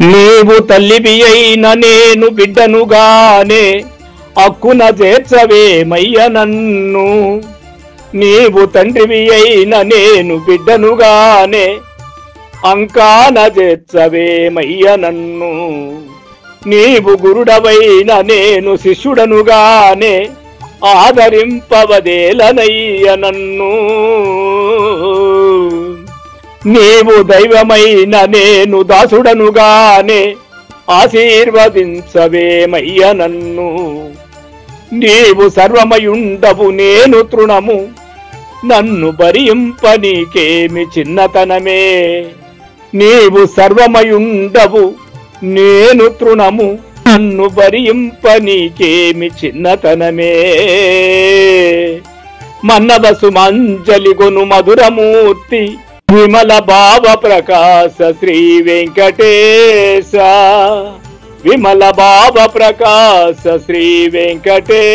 నీవు తల్లివి అయిన నేను బిడ్డనుగానే అక్కున చేర్చవేమయ్య నన్ను. నీవు తండ్రివి అయిన నేను బిడ్డనుగానే అంకాన చేర్చవేమయ్య నన్ను. నీవు గురుడవైన నేను శిష్యుడనుగానే ఆదరింపవదేలనయ్య నన్ను. నీవు దైవమైన నేను దాసుడనుగానే ఆశీర్వదించవేమయ్య నన్ను. నీవు సర్వమయుండవు నేను తృణము, నన్ను భరింపనీకేమి చిన్నతనమే. నీవు సర్వమయుండవు నేను తృణము, నన్ను భరింపనీకేమి చిన్నతనమే. మన్నదసు మంజలిగొను మధురమూర్తి విమల భావ ప్రకాశ శ్రీ వెంకటేశ. విమల భావ ప్రకాశ శ్రీ వెంకటేశ.